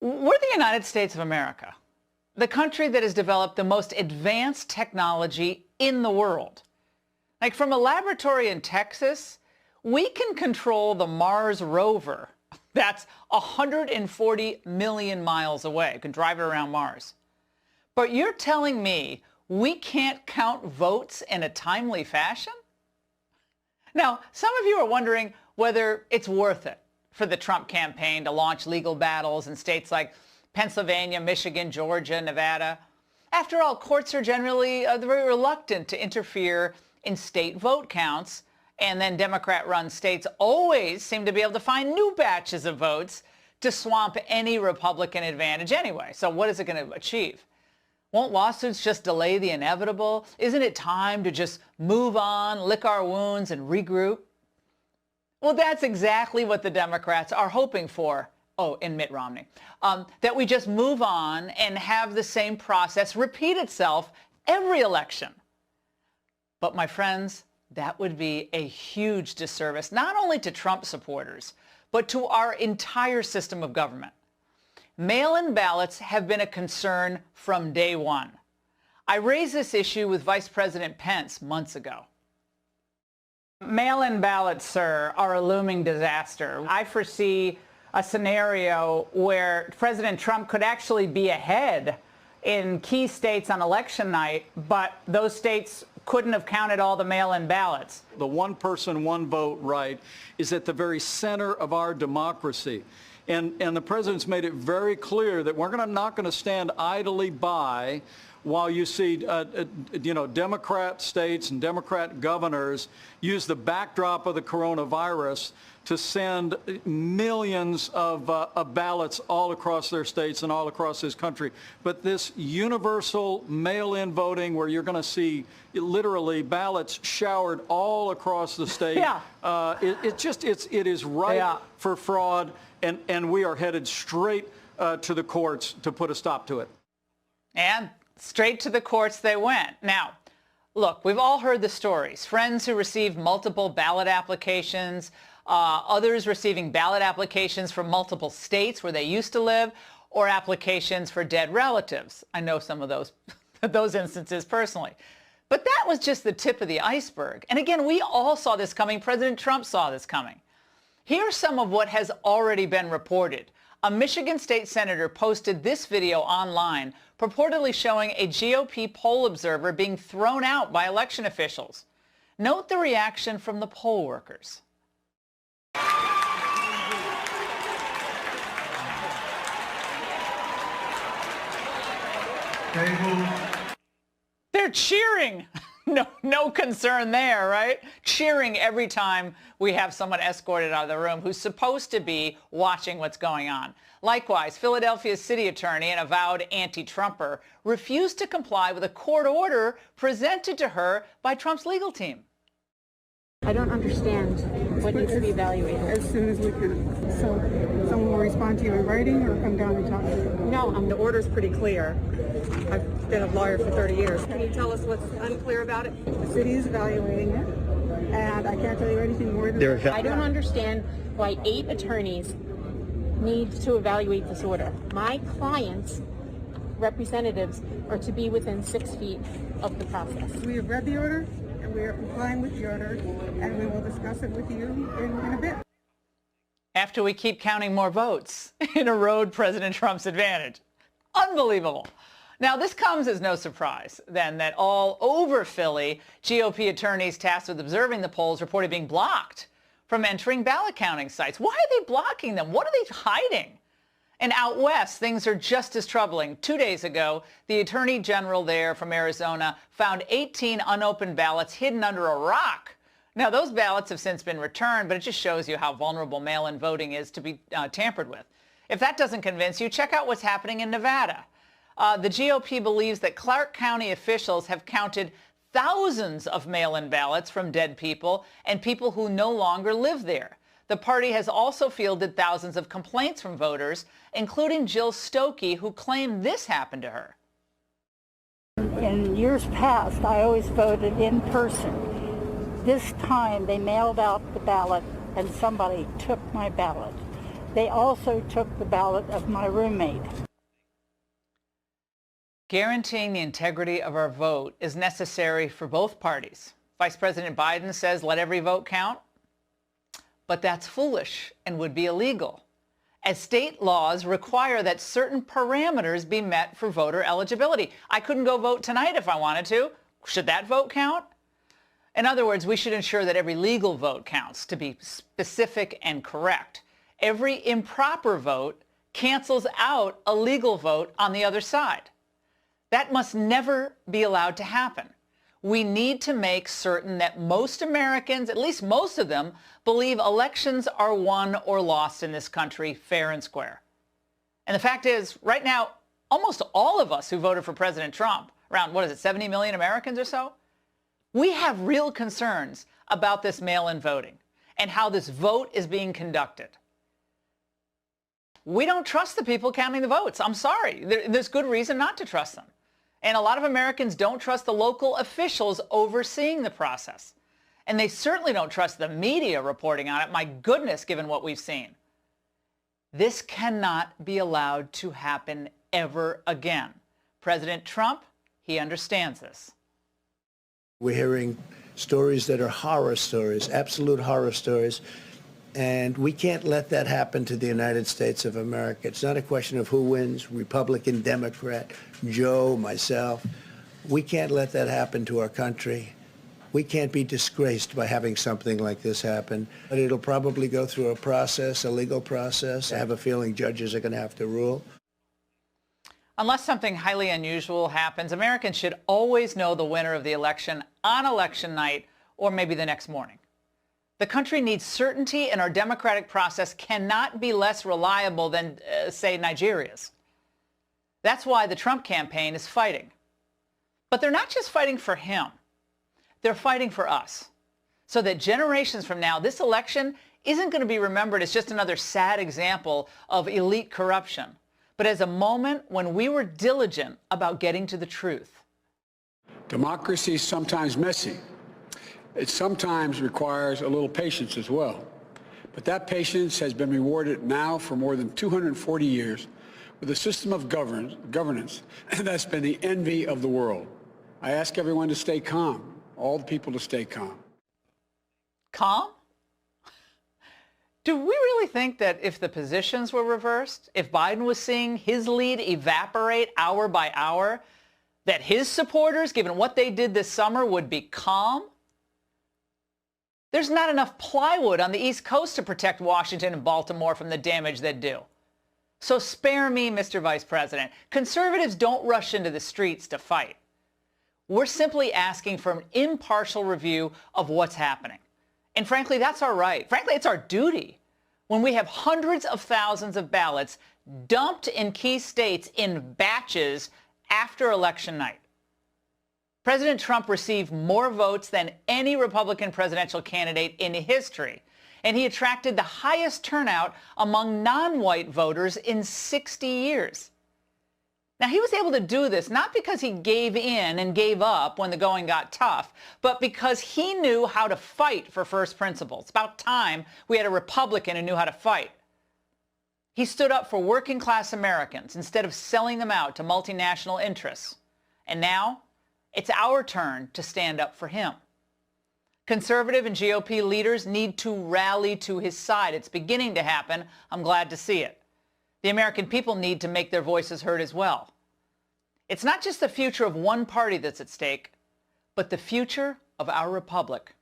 We're the United States of America, the country that has developed the most advanced technology in the world. Like from a laboratory in Texas, we can control the Mars rover. That's 140 million miles away. You can drive it around Mars. But you're telling me we can't count votes in a timely fashion? Now, some of you are wondering whether it's worth it for the Trump campaign to launch legal battles in states like Pennsylvania, Michigan, Georgia, Nevada. After all, courts are generally very reluctant to interfere in state vote counts, and then Democrat-run states always seem to be able to find new batches of votes to swamp any Republican advantage anyway. So what is it going to achieve? Won't lawsuits just delay the inevitable? Isn't it time to just move on, lick our wounds, and regroup? Well, that's exactly what the Democrats are hoping for. Oh, in Mitt Romney. That we just move on and have the same process repeat itself every election. But my friends, that would be a huge disservice, not only to Trump supporters, but to our entire system of government. Mail-in ballots have been a concern from day one. I raised this issue with Vice President Pence months ago. Mail-in ballots, sir, are a looming disaster. I foresee a scenario where President Trump could actually be ahead in key states on election night, but those states couldn't have counted all the mail-in ballots. The one person, one vote right is at the very center of our democracy. And the president's made it very clear that we're not going to stand idly by while you see, Democrat states and Democrat governors use the backdrop of the coronavirus to send millions of ballots all across their states and all across this country. But this universal mail-in voting where you're going to see literally ballots showered all across the state, it is ripe for fraud, and we are headed straight to the courts to put a stop to it. And straight to the courts they went. Now, look, we've all heard the stories. Friends who received multiple ballot applications, others receiving ballot applications from multiple states where they used to live, or applications for dead relatives. I know some of those instances personally. But that was just the tip of the iceberg. And again, we all saw this coming. President Trump saw this coming. Here's some of what has already been reported. A Michigan state senator posted this video online, purportedly showing a GOP poll observer being thrown out by election officials. Note the reaction from the poll workers. They're cheering. No concern there, right? Cheering every time we have someone escorted out of the room who's supposed to be watching what's going on. Likewise, Philadelphia's city attorney, an avowed anti-Trumper, refused to comply with a court order presented to her by Trump's legal team. I don't understand what needs to be evaluated. As soon as we can. So someone will respond to you in writing or come down and talk to you? No, the order's pretty clear. I've been a lawyer for 30 years. Can you tell us what's unclear about it? The city is evaluating it, and I can't tell you anything more than that. I don't understand why 8 attorneys need to evaluate this order. My clients' representatives are to be within 6 feet of the process. We have read the order, and we are complying with the order, and we will discuss it with you in a bit. After we keep counting more votes and erode President Trump's advantage. Unbelievable. Now, this comes as no surprise, then, that all over Philly, GOP attorneys tasked with observing the polls reported being blocked from entering ballot counting sites. Why are they blocking them? What are they hiding? And out west, things are just as troubling. 2 days ago, the attorney general there from Arizona found 18 unopened ballots hidden under a rock. Now, those ballots have since been returned, but it just shows you how vulnerable mail-in voting is to be tampered with. If that doesn't convince you, check out what's happening in Nevada. The GOP believes that Clark County officials have counted thousands of mail-in ballots from dead people and people who no longer live there. The party has also fielded thousands of complaints from voters, including Jill Stokey, who claimed this happened to her. In years past, I always voted in person. This time, they mailed out the ballot and somebody took my ballot. They also took the ballot of my roommate. Guaranteeing the integrity of our vote is necessary for both parties. Vice President Biden says let every vote count, but that's foolish and would be illegal, as state laws require that certain parameters be met for voter eligibility. I couldn't go vote tonight if I wanted to. Should that vote count? In other words, we should ensure that every legal vote counts, to be specific and correct. Every improper vote cancels out a legal vote on the other side. That must never be allowed to happen. We need to make certain that most Americans, at least most of them, believe elections are won or lost in this country fair and square. And the fact is, right now, almost all of us who voted for President Trump, around, 70 million Americans or so, we have real concerns about this mail-in voting and how this vote is being conducted. We don't trust the people counting the votes. I'm sorry. There's good reason not to trust them. And a lot of Americans don't trust the local officials overseeing the process. And they certainly don't trust the media reporting on it. My goodness, given what we've seen. This cannot be allowed to happen ever again. President Trump, he understands this. We're hearing stories that are horror stories, absolute horror stories. And we can't let that happen to the United States of America. It's not a question of who wins, Republican, Democrat, Joe, myself. We can't let that happen to our country. We can't be disgraced by having something like this happen. But it'll probably go through a process, a legal process. I have a feeling judges are going to have to rule. Unless something highly unusual happens, Americans should always know the winner of the election on election night or maybe the next morning. The country needs certainty, and our democratic process cannot be less reliable than, say, Nigeria's. That's why the Trump campaign is fighting. But they're not just fighting for him. They're fighting for us, so that generations from now, this election isn't going to be remembered as just another sad example of elite corruption, but as a moment when we were diligent about getting to the truth. Democracy is sometimes messy. It sometimes requires a little patience as well. But that patience has been rewarded now for more than 240 years with a system of governance that's been the envy of the world. I ask everyone to stay calm, all the people to stay calm. Calm? Do we really think that if the positions were reversed, if Biden was seeing his lead evaporate hour by hour, that his supporters, given what they did this summer, would be calm? There's not enough plywood on the East Coast to protect Washington and Baltimore from the damage they'd do. So spare me, Mr. Vice President. Conservatives don't rush into the streets to fight. We're simply asking for an impartial review of what's happening. And frankly, that's our right. Frankly, it's our duty when we have hundreds of thousands of ballots dumped in key states in batches after election night. President Trump received more votes than any Republican presidential candidate in history, and he attracted the highest turnout among non-white voters in 60 years. Now, he was able to do this not because he gave in and gave up when the going got tough, but because he knew how to fight for first principles. It's about time we had a Republican who knew how to fight. He stood up for working-class Americans instead of selling them out to multinational interests. And now, it's our turn to stand up for him. Conservative and GOP leaders need to rally to his side. It's beginning to happen. I'm glad to see it. The American people need to make their voices heard as well. It's not just the future of one party that's at stake, but the future of our republic.